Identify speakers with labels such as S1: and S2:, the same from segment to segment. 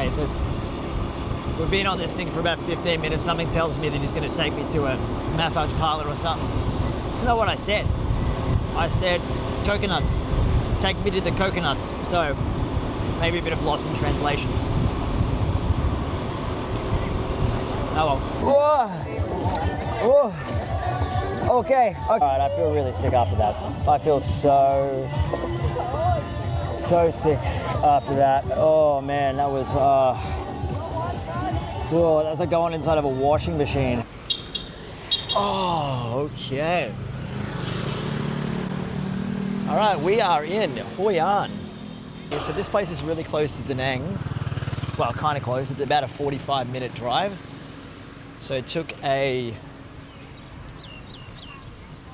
S1: Okay, so we've been on this thing for about 15 minutes. Something tells me that he's going to take me to a massage parlor or something. It's not what I said. I said coconuts. Take me to the coconuts. So maybe a bit of loss in translation. Oh well. Whoa. Whoa. Okay. All right, I feel really sick after that. I feel so sick after that. Oh man, that was whoa, that's like going inside of a washing machine. Oh, okay. All right, we are in Hoi An. Yeah, so this place is really close to Da Nang. Well, kind of close. It's about a 45-minute drive. So took a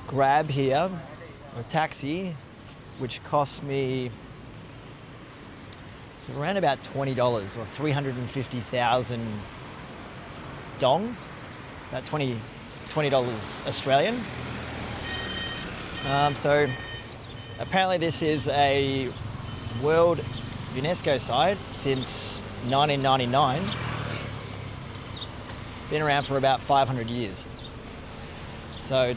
S1: Grab here, or a taxi, which cost me around about $20 or 350,000 dong, about $20 Australian. So apparently this is a World UNESCO site since 1999. Been around for about 500 years. So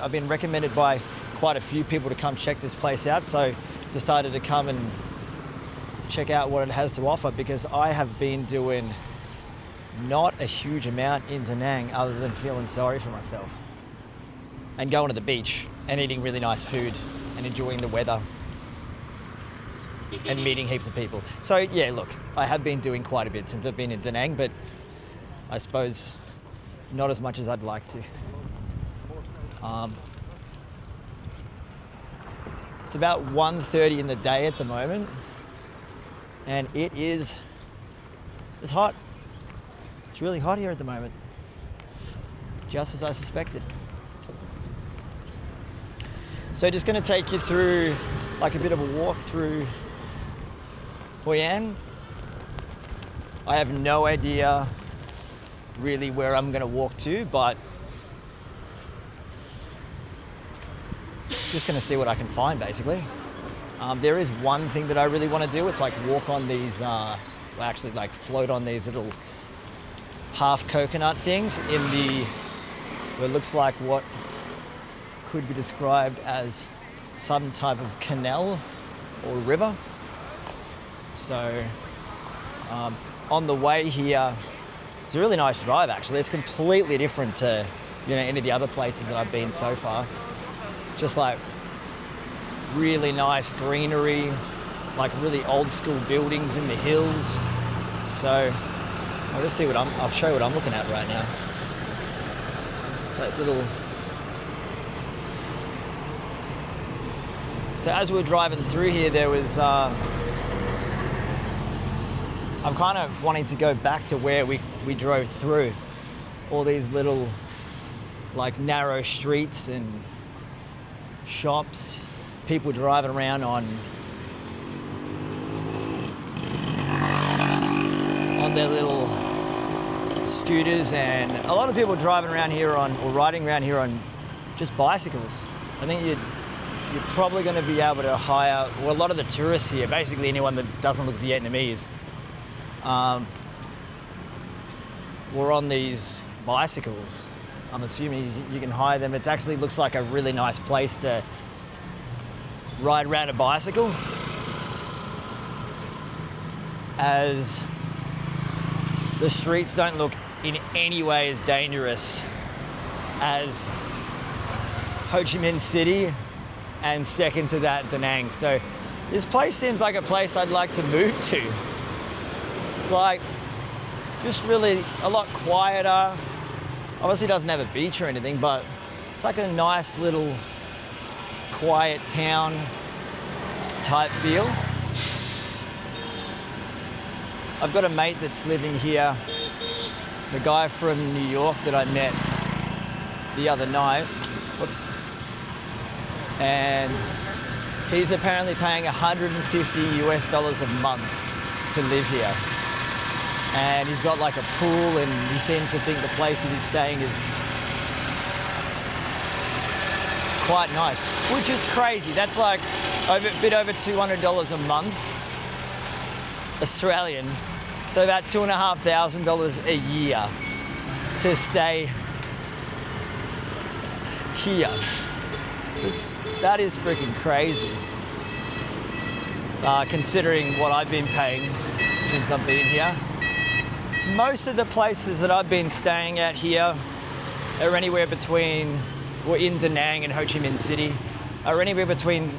S1: I've been recommended by quite a few people to come check this place out, so decided to come and check out what it has to offer, because I have been doing not a huge amount in Da Nang other than feeling sorry for myself and going to the beach and eating really nice food and enjoying the weather and meeting heaps of people. So yeah, look, I have been doing quite a bit since I've been in Da Nang, but I suppose not as much as I'd like to. It's about 1:30 in the day at the moment, and it's hot. It's really hot here at the moment, just as I suspected. So just going to take you through like a bit of a walk through Hoi An. I have no idea really where I'm going to walk to, but just going to see what I can find, basically. There is one thing that I really want to do. It's like walk on these, actually like float on these little half coconut things in what looks like what could be described as some type of canal or river. So on the way here, it's a really nice drive actually. It's completely different to any of the other places that I've been so far. Just like really nice greenery, like really old school buildings in the hills. So I'll show you what I'm looking at right now. It's like So as we were driving through here, there was, I'm kind of wanting to go back to where we drove through. All these little like narrow streets and shops, people driving around on their little scooters, and a lot of people driving around here or riding around here on just bicycles. I think you're probably going to be able to hire, well, a lot of the tourists here, basically anyone that doesn't look Vietnamese, were on these bicycles. I'm assuming you can hire them. It actually looks like a really nice place to ride around a bicycle, as the streets don't look in any way as dangerous as Ho Chi Minh City and second to that, Da Nang. So this place seems like a place I'd like to move to. It's like just really a lot quieter. Obviously doesn't have a beach or anything, but it's like a nice little quiet town type feel. I've got a mate that's living here, the guy from New York that I met the other night. Whoops. And he's apparently paying $150 a month to live here. And he's got like a pool, and he seems to think the place that he's staying is quite nice, which is crazy. That's like a bit over $200 a month Australian So about $2,500 a year to stay here. That is freaking crazy. Considering what I've been paying since I've been here. Most of the places that I've been staying at here are anywhere between, well, in Da Nang and Ho Chi Minh City, are anywhere between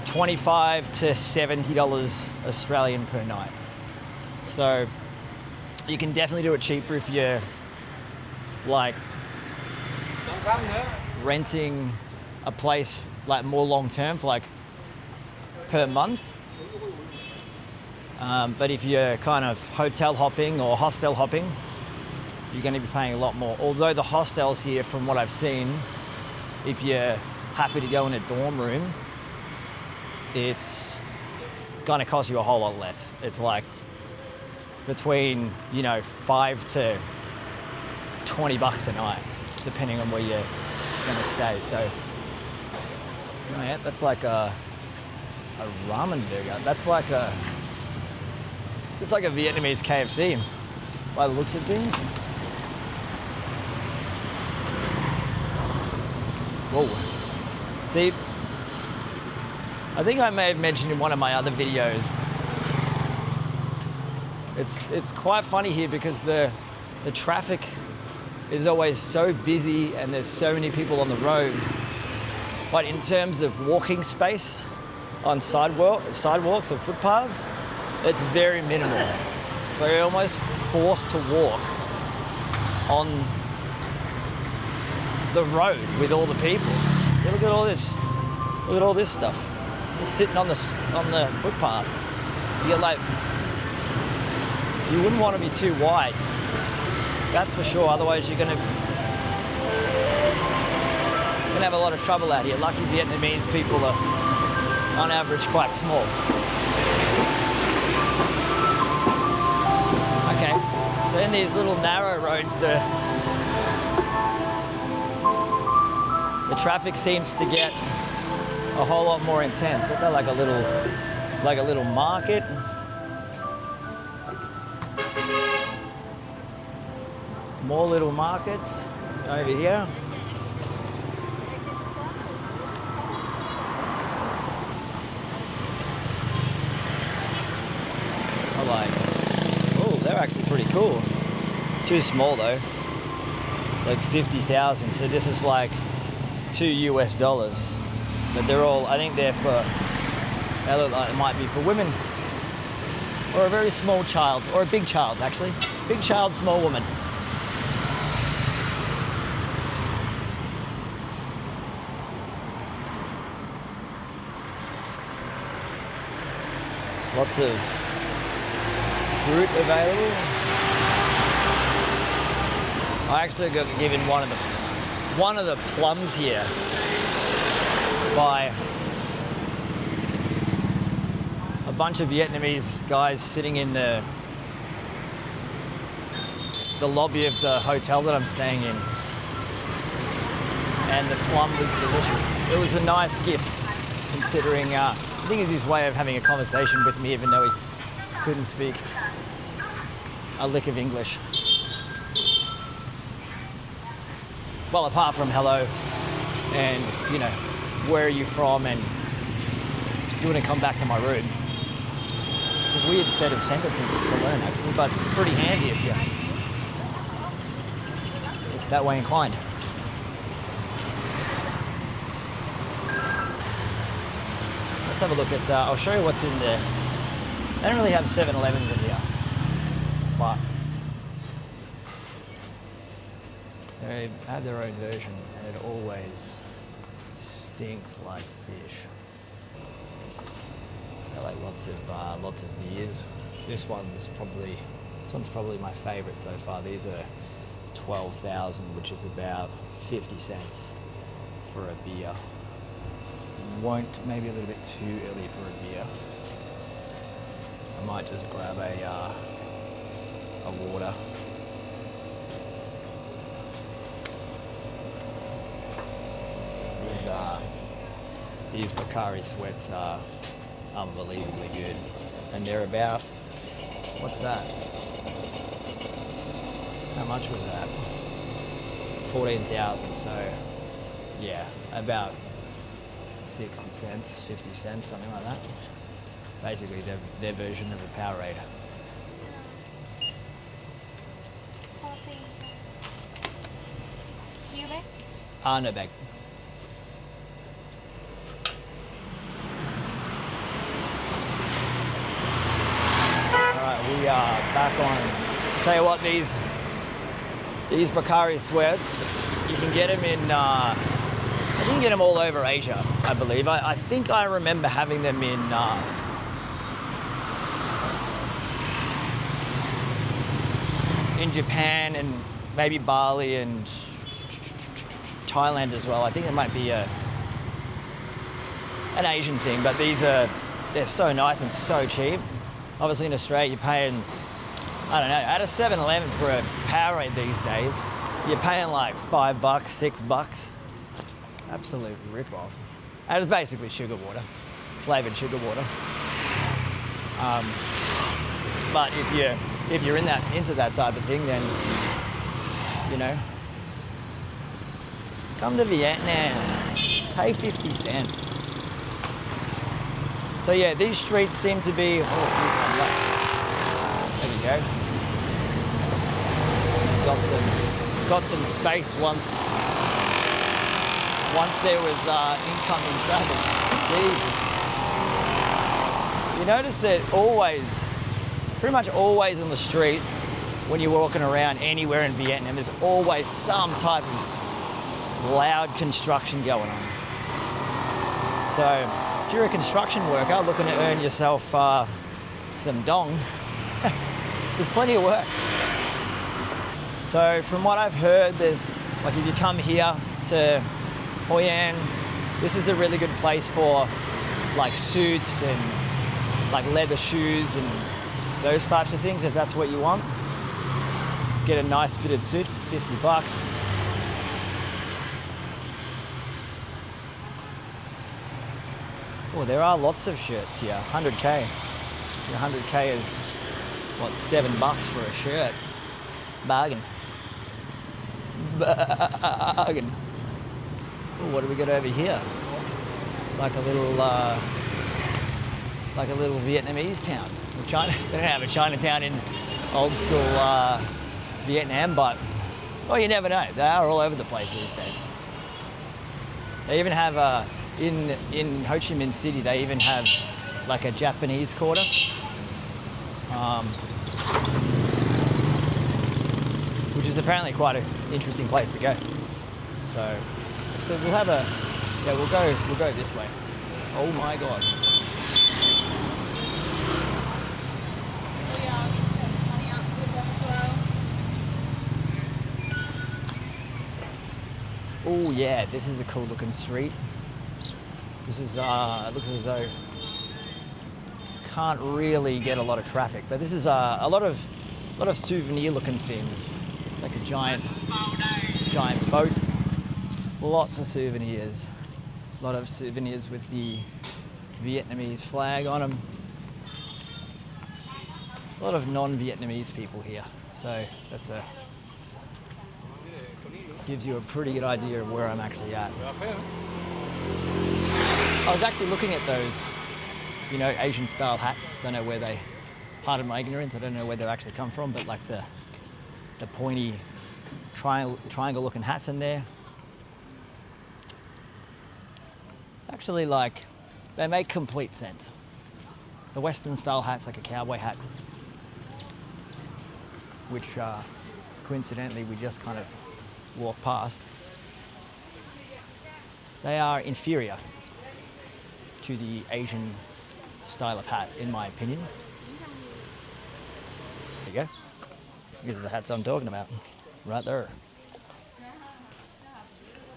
S1: $25 to $70 Australian per night. So you can definitely do it cheaper if you're like renting a place like more long term for like per month. But if you're kind of hotel hopping or hostel hopping, you're going to be paying a lot more. Although the hostels here, from what I've seen, if you're happy to go in a dorm room, it's going to cost you a whole lot less. It's like between, you know, $5 to $20 a night, depending on where you're going to stay. So, oh yeah, that's like a ramen burger. That's like a Vietnamese KFC by the looks of things. Whoa. See, I think I may have mentioned in one of my other videos, it's quite funny here because the traffic is always so busy and there's so many people on the road. But in terms of walking space on sidewalks or footpaths, it's very minimal. So you're almost forced to walk on the road with all the people. So look at all this. Look at all this stuff. Just sitting on the footpath. You wouldn't want to be too wide. That's for sure. Otherwise, you're gonna have a lot of trouble out here. Lucky Vietnamese people are, on average, quite small. Okay, so in these little narrow roads, the traffic seems to get a whole lot more intense. We've got like a little market. More little markets over here. Oh, they're actually pretty cool. Too small though. It's like 50,000. So this is like $2 US. But they're all, I think they're for, they look like it might be for women. Or a very small child, or a big child actually. Big child, small woman. Lots of fruit available. I actually got given one of the plums here by a bunch of Vietnamese guys sitting in the lobby of the hotel that I'm staying in. And the plum was delicious. It was a nice gift, considering I think it's his way of having a conversation with me, even though he couldn't speak a lick of English. Well, apart from hello and, you know, where are you from and do you want to come back to my room? It's a weird set of sentences to learn, actually, but pretty handy if you're that way inclined. Let's have a look at, I'll show you what's in there. They don't really have 7-Elevens in here, but they have their own version and it always stinks like fish. They like lots of beers. This one's probably my favorite so far. These are 12,000, which is about 50 cents for a beer. Maybe a little bit too early for a beer. I might just grab a water. These Bakari sweats are unbelievably good, and they're about What's that? How much was that? 14,000. So yeah, about 60 cents, 50 cents, something like that. Basically their version of a Powerade.
S2: 14. Nhiều bác.
S1: No bag. Alright, we are back on. Tell you what, these Bakari sweats, you can get them in, you can get them all over Asia, I believe. I think I remember having them in Japan and maybe Bali and Thailand as well. I think it might be an Asian thing, but they're so nice and so cheap. Obviously in Australia you're paying, I don't know, at a 7-Eleven for a Powerade these days, you're paying like $5, $6. Absolute rip-off. And it's basically sugar water, flavoured sugar water. But if you're into that type of thing, then you know, come to Vietnam, pay 50 cents. So yeah, these streets seem to be. Oh, there we go. So got some space once there was incoming traffic. Jesus. You notice that pretty much always on the street, when you're walking around anywhere in Vietnam, there's always some type of loud construction going on. So if you're a construction worker looking to earn yourself some dong, there's plenty of work. So from what I've heard, there's, like, if you come here to Hoi An, this is a really good place for like suits and like leather shoes and those types of things, if that's what you want. Get a nice fitted suit for $50. Oh, there are lots of shirts here. 100K. 100K is, what, $7 for a shirt. Bargain. Bargain. Oh, what do we got over here? It's like a little Vietnamese town. China, they don't have a Chinatown in old school Vietnam, but well, you never know. They are all over the place these days. They even have in Ho Chi Minh City. They even have like a Japanese quarter. Which is apparently quite an interesting place to go. So we'll have we'll go this way. Oh my God. Oh yeah, this is a cool looking street. This is it looks as though can't really get a lot of traffic, but this is a lot of souvenir looking things. It's like a giant boat. Lots of souvenirs. A lot of souvenirs with the Vietnamese flag on them. A lot of non-Vietnamese people here, so gives you a pretty good idea of where I'm actually at. I was actually looking at those, you know, Asian style hats. Don't know where they, pardon my ignorance, I don't know where they actually come from, but like the pointy triangle looking hats in there. Actually, like, they make complete sense. The Western style hat's like a cowboy hat, which coincidentally we just kind of walked past. They are inferior to the Asian style of hat, in my opinion. There you go. These are the hats I'm talking about, right there.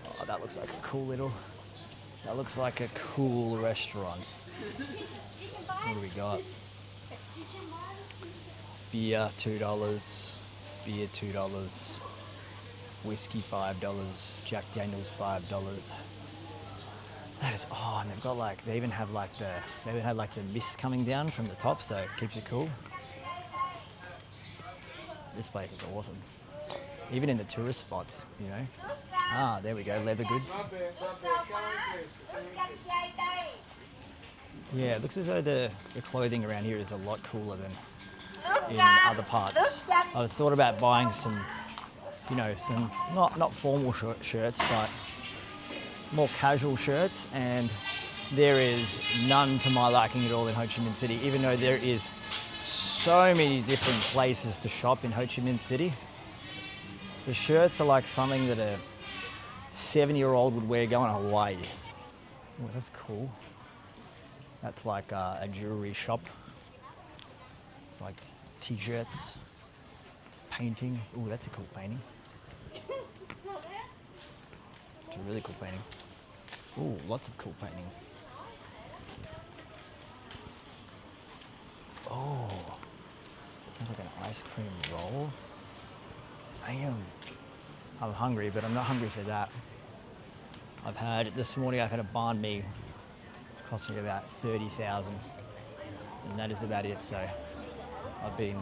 S1: Oh, that looks like a cool restaurant. What do we got? Beer, $2. Beer, $2. Whiskey, $5. Jack Daniels, $5. That is, oh, and they've got like, they even have like the mist coming down from the top, so it keeps it cool. This place is awesome. Even in the tourist spots, you know. Ah, there we go, leather goods. Yeah, it looks as though the clothing around here is a lot cooler than in other parts. I was thought about buying some, you know, some not formal shirts, but more casual shirts, and there is none to my liking at all in Ho Chi Minh City, even though there is so many different places to shop in Ho Chi Minh City. The shirts are like something that a 7-year-old would wear going to Hawaii. Oh, that's cool. That's like a jewelry shop. It's like t-shirts, painting. Oh, that's a cool painting. It's a really cool painting. Oh, lots of cool paintings. Oh, sounds like an ice cream roll. I'm hungry, but I'm not hungry for that. This morning I've had a banh mi, which cost me about 30,000, and that is about it. So I've been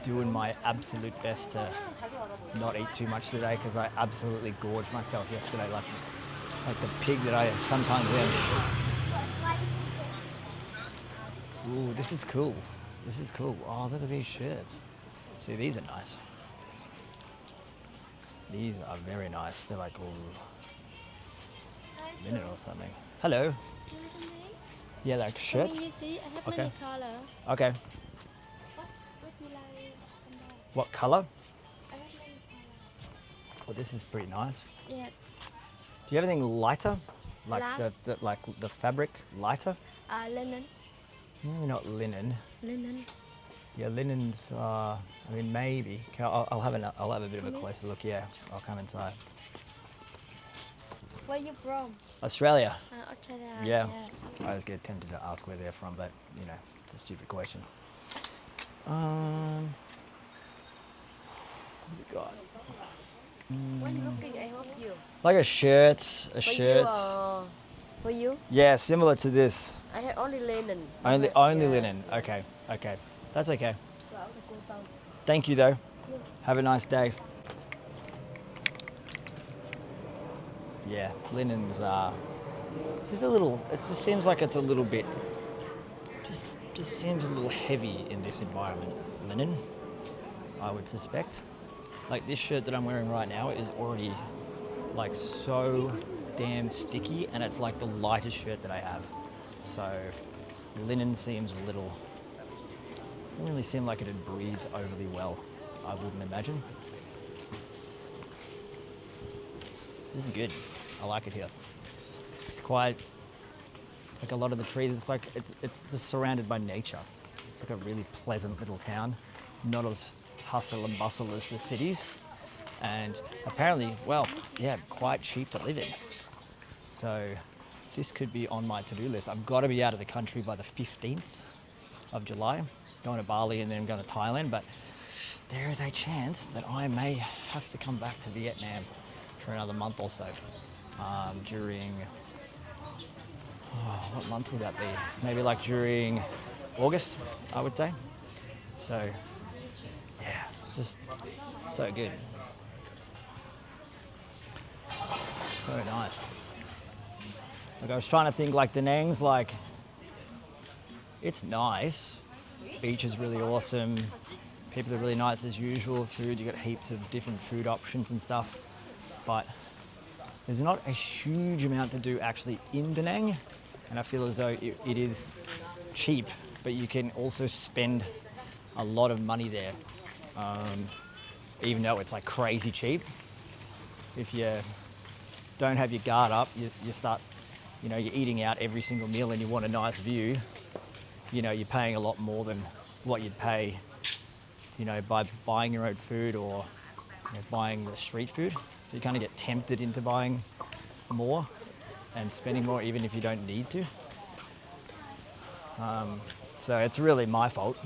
S1: doing my absolute best to not eat too much today, because I absolutely gorged myself yesterday, like the pig that I sometimes am. Ooh, this is cool. This is cool. Oh, look at these shirts. See, these are nice. These are very nice. They're like little linen or something. Hello. Yeah, like shirt.
S2: You see, I have
S1: Okay.
S2: many color.
S1: Okay.
S2: What you like?
S1: What color?
S2: I have many color.
S1: Well, this is pretty nice.
S2: Yeah.
S1: Do you have anything lighter? Like
S2: Light?
S1: the fabric lighter?
S2: Linen.
S1: Maybe not linen.
S2: Linen.
S1: Yeah, linens. I mean, maybe. Okay, I'll have a bit of a closer look. Yeah, I'll come inside.
S2: Where you from?
S1: Australia.
S2: Australia.
S1: Yeah. I always get tempted to ask where they're from, but you know, it's a stupid question. What do we got?
S2: When looking, I hope you.
S1: Like a shirt.
S2: For you?
S1: Yeah, similar to this.
S2: I have only linen.
S1: Only linen. Okay. That's okay. Thank you though. Have a nice day. Yeah, linens are just a little. It just seems like it's a little bit. Just seems a little heavy in this environment. Linen, I would suspect. Like this shirt that I'm wearing right now is already like so damn sticky, and it's like the lightest shirt that I have. So linen seems a little. Doesn't really seem like it'd breathe overly well, I wouldn't imagine. This is good. I like it here. It's quite like a lot of the trees. It's like it's just surrounded by nature. It's like a really pleasant little town, not as hustle and bustle as the cities, and apparently, well, yeah, quite cheap to live in. So this could be on my to-do list. I've got to be out of the country by the 15th of July. Going to Bali and then going to Thailand, but there is a chance that I may have to come back to Vietnam for another month or so during, what month would that be? Maybe like during August, I would say. So yeah, it's just so good. So nice. Like I was trying to think, like Da Nang's, like it's nice. Beach is really awesome. People are really nice as usual. Food, you got heaps of different food options and stuff. But there's not a huge amount to do actually in Da Nang. And I feel as though it is cheap, but you can also spend a lot of money there. Even though it's like crazy cheap. If you don't have your guard up, you start, you know, you're eating out every single meal and you want a nice view. You know, you're paying a lot more than what you'd pay, you know, by buying your own food or buying the street food. So you kind of get tempted into buying more and spending more even if you don't need to. So it's really my fault.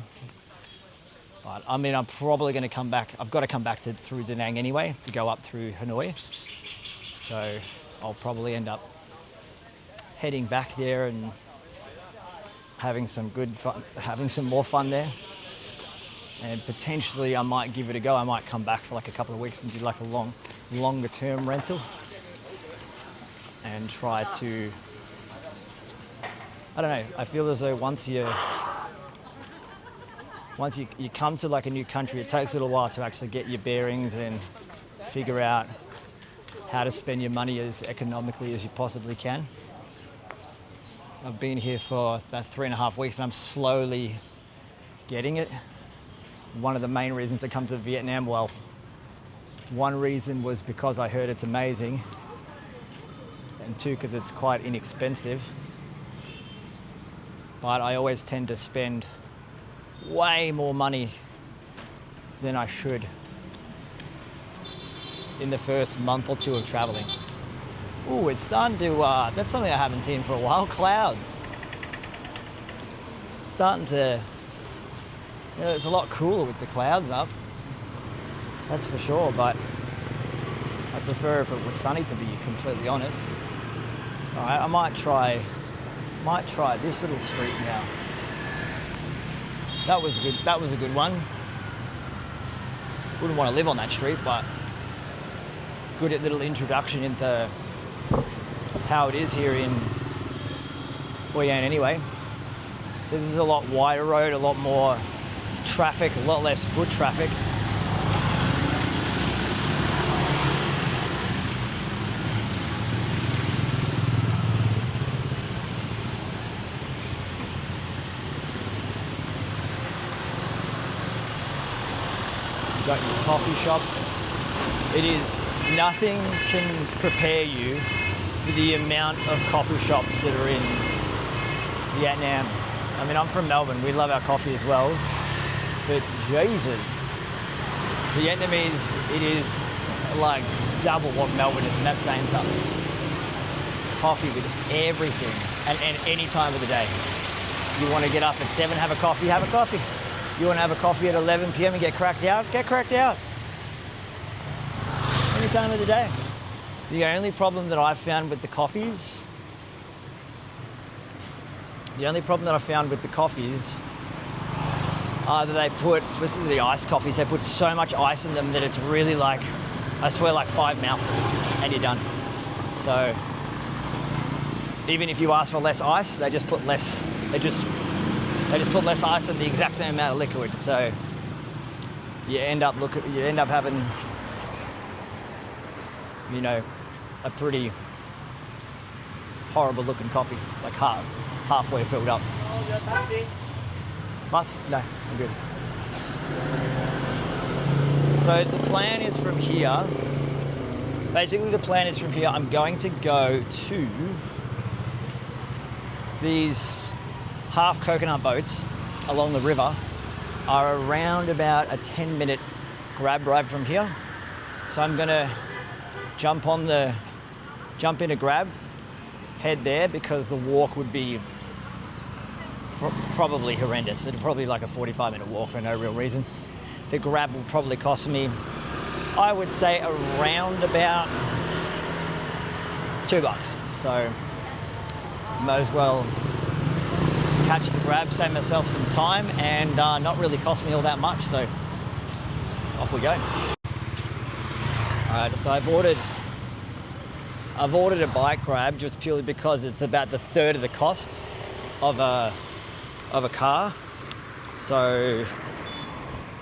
S1: But I mean, I'm probably going to come back. I've got to come back through Da Nang anyway to go up through Hanoi. So I'll probably end up heading back there and having some good fun, having some more fun there. and potentially I might give it a go. I might come back for like a couple of weeks and do like a longer term rental and try to, I don't know, I feel as though once you come to like a new country, it takes a little while to actually get your bearings and figure out how to spend your money as economically as you possibly can. I've been here for about 3.5 weeks and I'm slowly getting it. One of the main reasons I come to Vietnam, well, one reason was because I heard it's amazing, and two, because it's quite inexpensive. But I always tend to spend way more money than I should in the first month or two of traveling. Ooh, it's starting to, that's something I haven't seen for a while, clouds. It's starting to, it's a lot cooler with the clouds up, that's for sure, but I prefer if it was sunny, to be completely honest. All right, I might try this little street now. That was a good one. Wouldn't want to live on that street, but good little introduction into how it is here in Hoi An anyway. So this is a lot wider road, a lot more traffic, a lot less foot traffic. You've got your coffee shops. It is, nothing can prepare you for the amount of coffee shops that are in Vietnam. I mean, I'm from Melbourne, we love our coffee as well, but Jesus, Vietnamese, it is like double what Melbourne is, and that's saying something. Coffee with everything, and any time of the day. You want to get up at 7, have a coffee, have a coffee. You want to have a coffee at 11 p.m. and get cracked out, get cracked out. Any time of the day. The only problem that I've found with the coffees, are that they put, especially the iced coffees, they put so much ice in them that it's really like, I swear, like 5 mouthfuls and you're done. So even if you ask for less ice, they just put less, they just put less ice in the exact same amount of liquid. So you end up having, you know, a pretty horrible looking coffee, like halfway filled up. Bus? No, I'm good. So the plan is from here, I'm going to go to these half coconut boats along the river, are around about a 10-minute grab ride from here. So I'm gonna jump in a grab, head there, because the walk would be probably horrendous. It'd probably be like a 45-minute walk for no real reason. The grab will probably cost me, I would say, around about $2. So might as well catch the grab, save myself some time, and not really cost me all that much. So off we go. All right, so I've ordered a bike grab just purely because it's about the third of the cost of a car. So,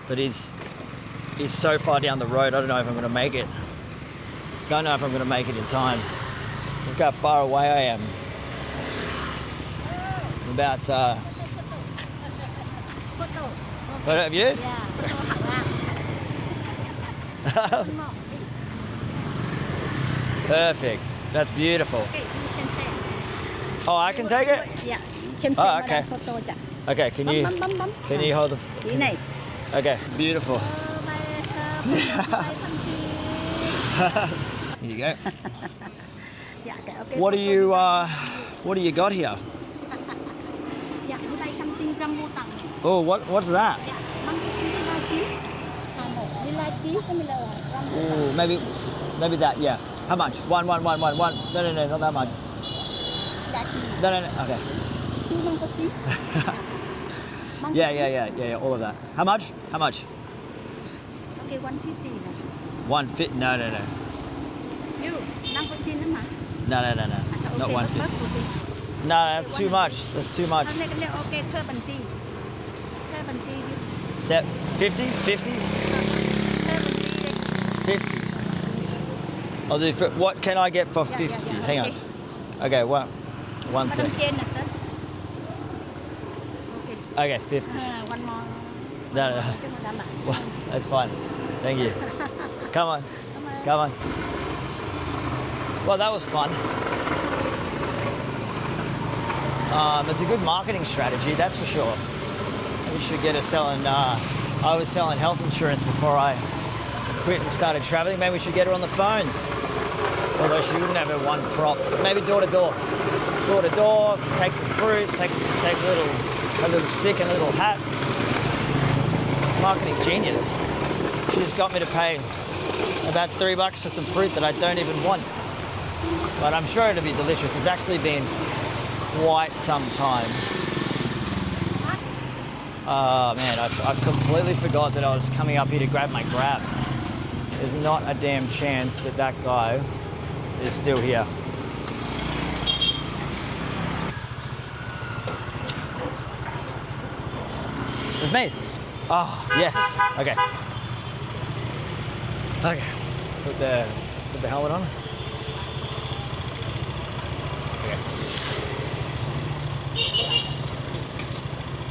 S1: but he's so far down the road, I don't know if I'm going to make it. Don't know if I'm going to make it in time. Look how far away I am. About photo of you?
S2: Yeah.
S1: Perfect. That's beautiful.
S2: Okay, you can take.
S1: Oh, I can take it?
S2: Yeah, you can take
S1: Oh, okay.
S2: photo.
S1: Okay, can you hold the...
S2: Cái này.
S1: Okay, beautiful. Here you go.
S2: Dạ, okay.
S1: What do you got here?
S2: Dạ, ở đây something răm mô tặng.
S1: Oh, what's that?
S2: Dạ, măng lila cheese. Một lila cheese với là răm mô tặng.
S1: Oh, maybe that, yeah. How much? One. No, not that much.
S2: Dạ,
S1: No, okay.
S2: Two măng có cheese. Măng
S1: Yeah,
S2: cụt.
S1: yeah, all of that. How much? How much?
S2: Okay, 150 nè.
S1: 150. No.
S2: You, đang có xin nữa mà.
S1: No.
S2: À,
S1: Not
S2: okay,
S1: 150.
S2: bớt một tí.
S1: No, that's too much. That's too much.
S2: Cái này okay, thơ bằng tí. Thơ bằng tí đi.
S1: 50? 50?
S2: Thơ bằng tí đi.
S1: 50. I'll do. What can I get for 50?
S2: Yeah,
S1: Hang on. Okay, one
S2: Mà
S1: sec.
S2: đồng trên nè tớ.
S1: Okay, 50.
S2: One more.
S1: No.
S2: Chứ mà đảm bảo.
S1: Well, that's fine. Thank you. Come on. Come on. Well, that was fun. It's a good marketing strategy, that's for sure. We should get her selling. I was selling health insurance before I quit and started traveling. Maybe we should get her on the phones. Although she wouldn't have her one prop. Maybe door to door. Door to door, take some fruit, take a little stick and a little hat. Marketing genius. She just got me to pay about $3 for some fruit that I don't even want. But I'm sure it'll be delicious. It's actually been quite some time. Oh man, I've completely forgot that I was coming up here to grab my grab. There's not a damn chance that that guy is still here. It's me. Oh, yes. Okay. Okay. Put the helmet on. Okay.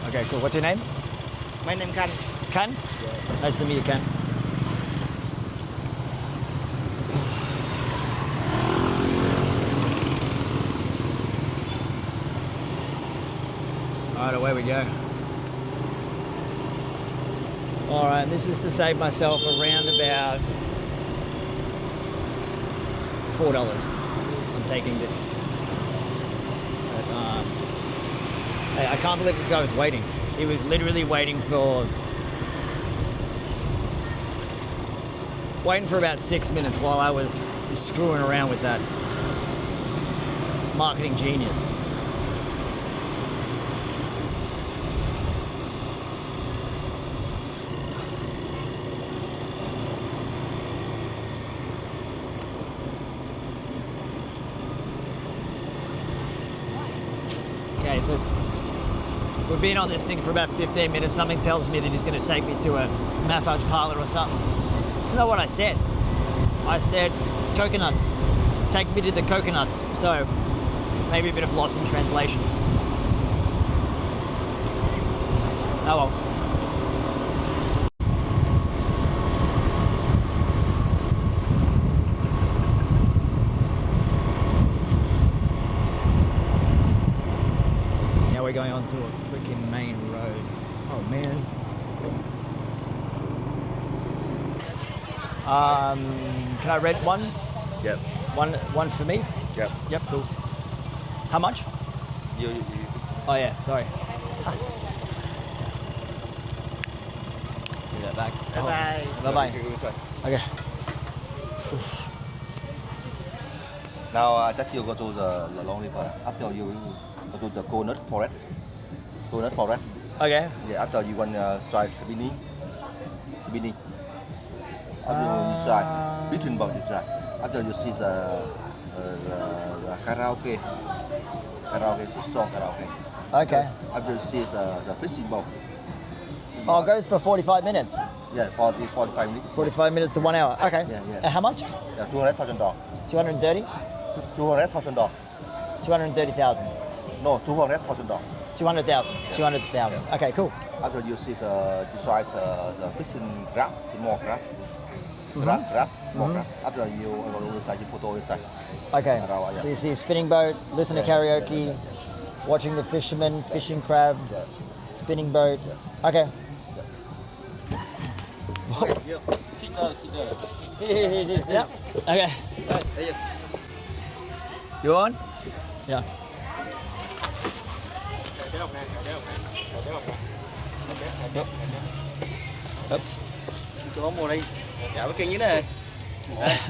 S1: Okay, cool. What's your name?
S3: My name Kan.
S1: Kan? Yeah. Nice to meet you, Kan. All right, away we go. All right, this is to save myself around about $4. I'm taking this. But, hey, I can't believe this guy was waiting. He was literally waiting for about 6 minutes while I was screwing around with that marketing genius. Okay, so we've been on this thing for about 15 minutes. Something tells me that he's going to take me to a massage parlor or something. It's not what I said. I said coconuts. Take me to the coconuts. So maybe a bit of loss in translation. Oh well. Now we're going onto a freaking main road. Oh man. Can I rent one?
S3: Yep.
S1: One for me?
S3: Yep.
S1: Yep, cool. How much?
S3: You.
S1: Oh yeah, sorry. Give that back.
S3: Bye bye.
S1: Bye bye. Okay.
S3: Now just you go to the long river. After you go to the coconut forest. Coconut forest.
S1: Okay.
S3: Yeah. After you want try spinning. After you try between both you try. After you see the karaoke, song karaoke.
S1: Okay.
S3: After you see the fishing boat.
S1: Oh, it goes for 45 minutes.
S3: Yeah, 45 minutes.
S1: 45 minutes to 1 hour. Okay.
S3: Yeah.
S1: How much?
S3: Yeah, $200,000.
S1: 230?
S3: $200,000.
S1: 230,000.
S3: No, $200,000.
S1: 200,000. 200,000. Okay, cool.
S3: After you see the fishing crab, small crab. Crab, small crab. After you go inside, you photo inside.
S1: Okay.
S3: Yeah.
S1: So you see a spinning boat, listen to karaoke, watching the fishermen, fishing crab,
S3: Yeah.
S1: spinning boat. Okay.
S4: Sit down.
S1: Yeah. Okay. You on? Yeah. Yep. Oops.
S3: Có mùa đây. Dạ, cái kinh như này.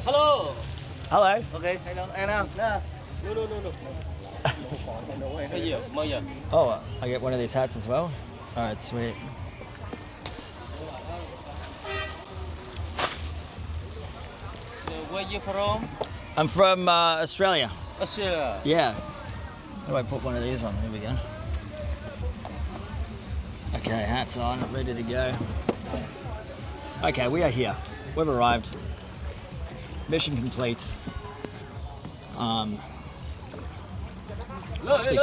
S4: Hello.
S1: Hello.
S3: Ok, thấy nó ăn nào. Nè.
S4: Cái gì? Mới giờ.
S1: Oh, I get one of these hats as well. All right, sweet.
S4: Where you from?
S1: I'm from Australia.
S4: Australia.
S1: Yeah. How do I put one of these on? Here we go. Okay, hats on, ready to go. Okay, we are here. We've arrived. Mission complete. Actually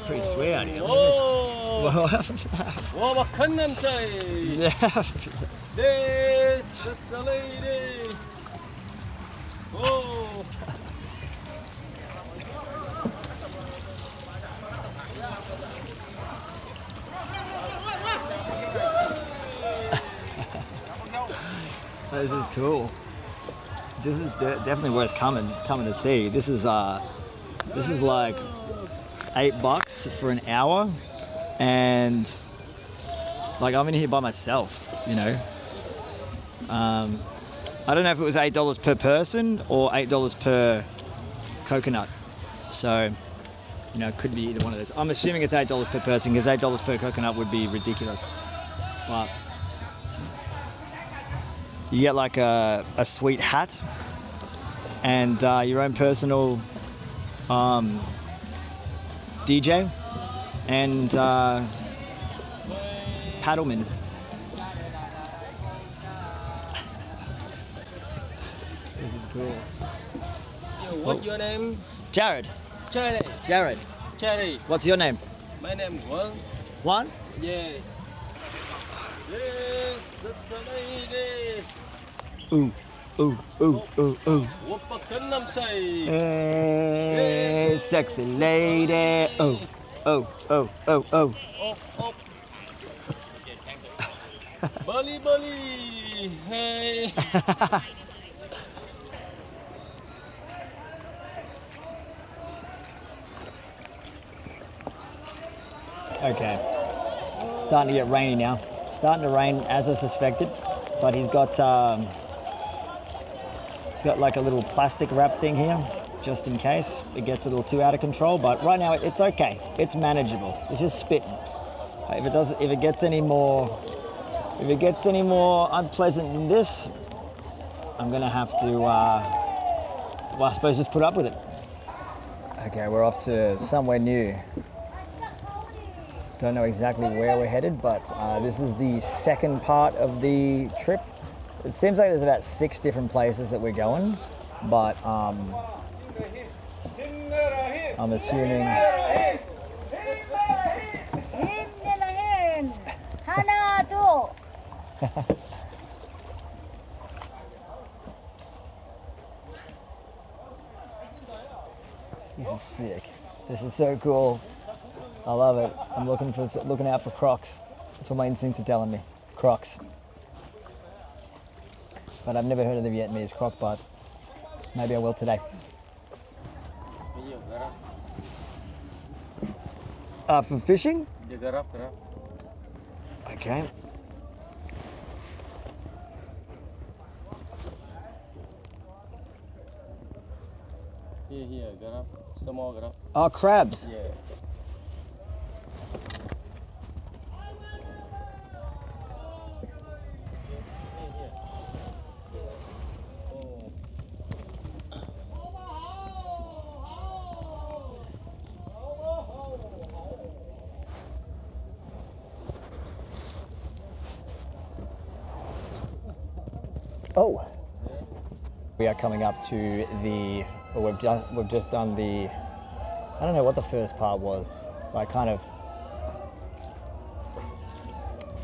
S1: pretty sweet out here. Look at this.
S4: Oh,
S1: Whoa.
S4: what can I say?
S1: Yeah.
S4: This is the lady. Oh.
S1: This is cool. This is definitely worth coming to see. This is like $8 for an hour, and like I'm in here by myself, you know. I don't know if it was $8 per person or $8 per coconut. So, you know, it could be either one of those. I'm assuming it's $8 per person because $8 per coconut would be ridiculous. But you get like a sweet hat and your own personal DJ and paddleman. This is cool.
S4: What's your name?
S1: Jared.
S4: Cherry.
S1: Jared.
S4: Cherry.
S1: What's your name?
S4: My name Wang.
S1: One?
S4: Yeah. Yes, that's the lady.
S1: Ooh, ooh, ooh, ooh, ooh.
S4: What can I say?
S1: Hey, sexy lady. Oh, oh, oh, oh, oh.
S4: Oh, oh. Bali, Bali. Hey.
S1: Okay. Starting to get rainy now. Starting to rain as I suspected, but he's got like a little plastic wrap thing here, just in case it gets a little too out of control. But right now it's okay. It's manageable. It's just spitting. If it gets any more unpleasant than this, I'm gonna have to, well, I suppose just put up with it. Okay, we're off to somewhere new. Don't know exactly where we're headed, but this is the second part of the trip. It seems like there's about 6 different places that we're going, but I'm assuming. This is sick. This is so cool. I love it. I'm looking out for crocs. That's what my instincts are telling me. Crocs. But I've never heard of the Vietnamese croc, but maybe I will today. For fishing? Okay.
S4: Here, grab. Small grab.
S1: Oh, crabs.
S4: Yeah.
S1: Oh. We are coming up to we've just done the, I don't know what the first part was, like kind of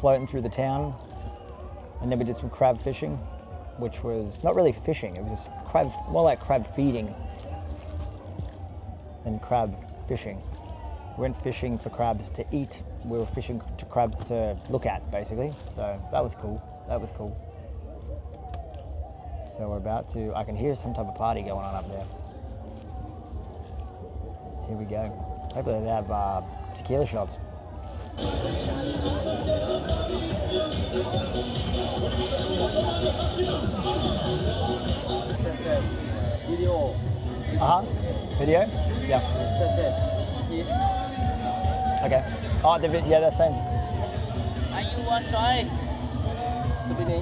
S1: floating through the town, and then we did some crab fishing, which was not really fishing, it was just more like crab feeding than crab fishing. We went fishing for crabs to eat, we were fishing to crabs to look at, basically, so that was cool. So we're about to, I can hear some type of party going on up there. Here we go. Hopefully they have tequila shots.
S4: Video.
S1: Video? Yeah. Okay. Oh, yeah, that's same.
S5: you want try?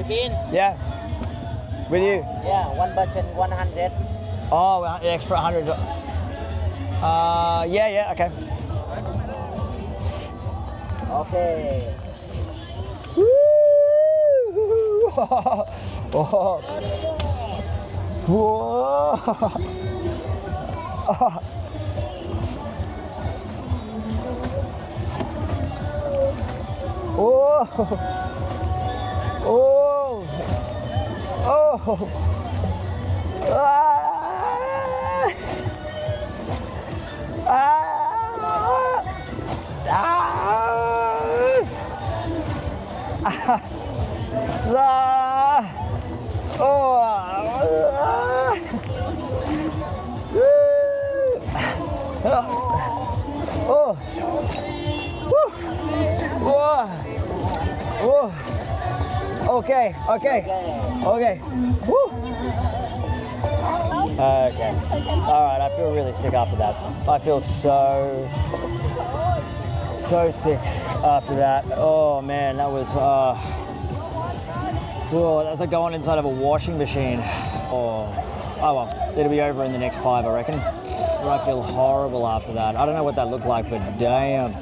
S5: Spin.
S1: Yeah. With you?
S5: Yeah, 1 button, 100.
S1: Oh, extra 100. Yeah, okay.
S5: Okay.
S1: Woo! Oh. Whoa. Oh. Oh. Oh. Ah. Ah. Ah. Ah. Oh. Oh. Okay. Okay. Woo. Okay. All right. I feel really sick after that. I feel so sick after that. Oh man, that was. Oh, that's like going inside of a washing machine. Oh well, it'll be over in the next 5, I reckon. But I feel horrible after that. I don't know what that looked like, but damn.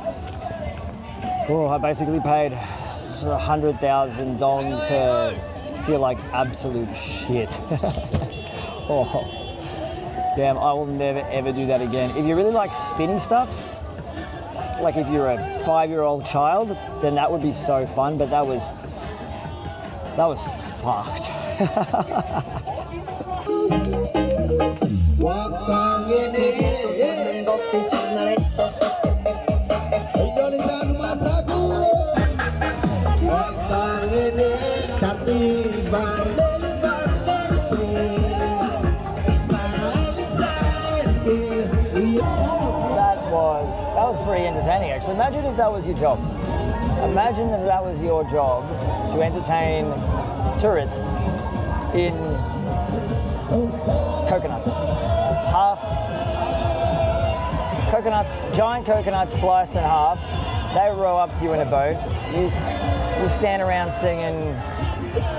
S1: Oh, I basically paid 100,000 dong to feel like absolute shit. Oh, damn, I will never ever do that again. If you really like spinny stuff, like if you're a 5-year-old child, then that would be so fun, but that was fucked. That was pretty entertaining, actually. Imagine if that was your job. Imagine if that was your job to entertain tourists in coconuts. Half coconuts, giant coconuts sliced in half. They row up to you in a boat. You stand around singing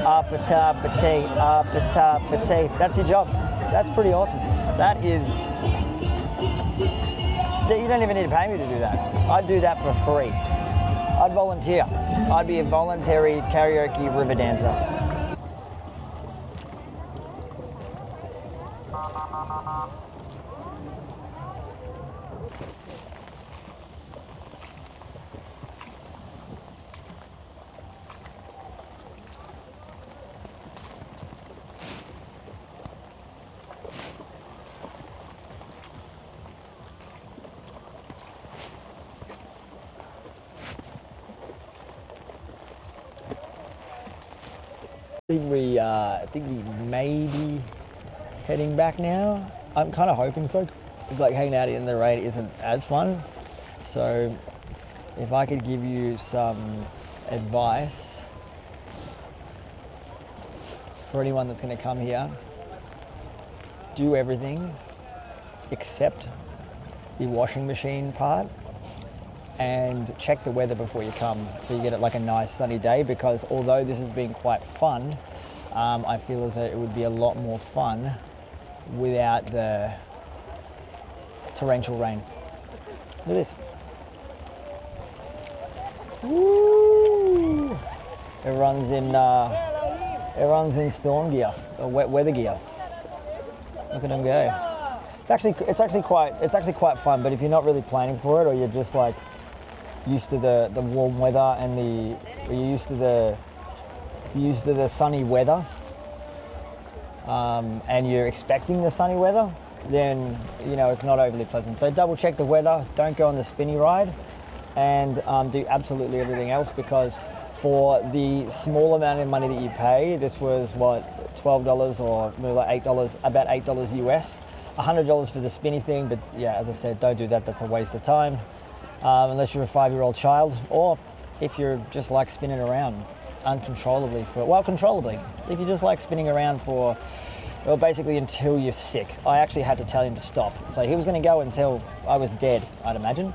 S1: up-a-top-a-tea, up-a-top-a-tea. That's your job. That's pretty awesome. That is... You don't even need to pay me to do that. I'd do that for free. I'd volunteer. I'd be a voluntary karaoke river dancer. I think we may be heading back now. I'm kind of hoping so. It's like hanging out in the rain isn't as fun. So if I could give you some advice for anyone that's going to come here, do everything except the washing machine part, and check the weather before you come so you get it like a nice sunny day, because although this has been quite fun, I feel as though it would be a lot more fun without the torrential rain. Look at this. Woo! Everyone's in storm gear or wet weather gear. Look at them go. It's actually quite fun, but if you're not really planning for it, or you're just like used to the warm weather and you're used to the sunny weather, and you're expecting the sunny weather, then it's not overly pleasant. So double check the weather. Don't go on the spinny ride, and do absolutely everything else, because for the small amount of money that you pay, this was what, $12 or maybe like $8, about $8 US. $100 for the spinny thing, but yeah, as I said, don't do that. That's a waste of time, unless you're a 5-year-old child, or if you're just like spinning around uncontrollably controllably. If you just like spinning around for, well, basically until you're sick. I actually had to tell him to stop. So he was going to go until I was dead, I'd imagine.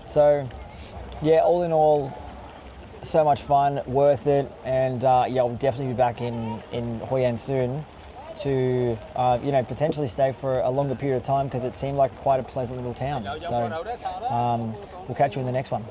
S1: So yeah, all in all, So much fun, worth it, and yeah, I'll definitely be back in Hoi An soon to potentially stay for a longer period of time because it seemed like quite a pleasant little town. So we'll catch you in the next one.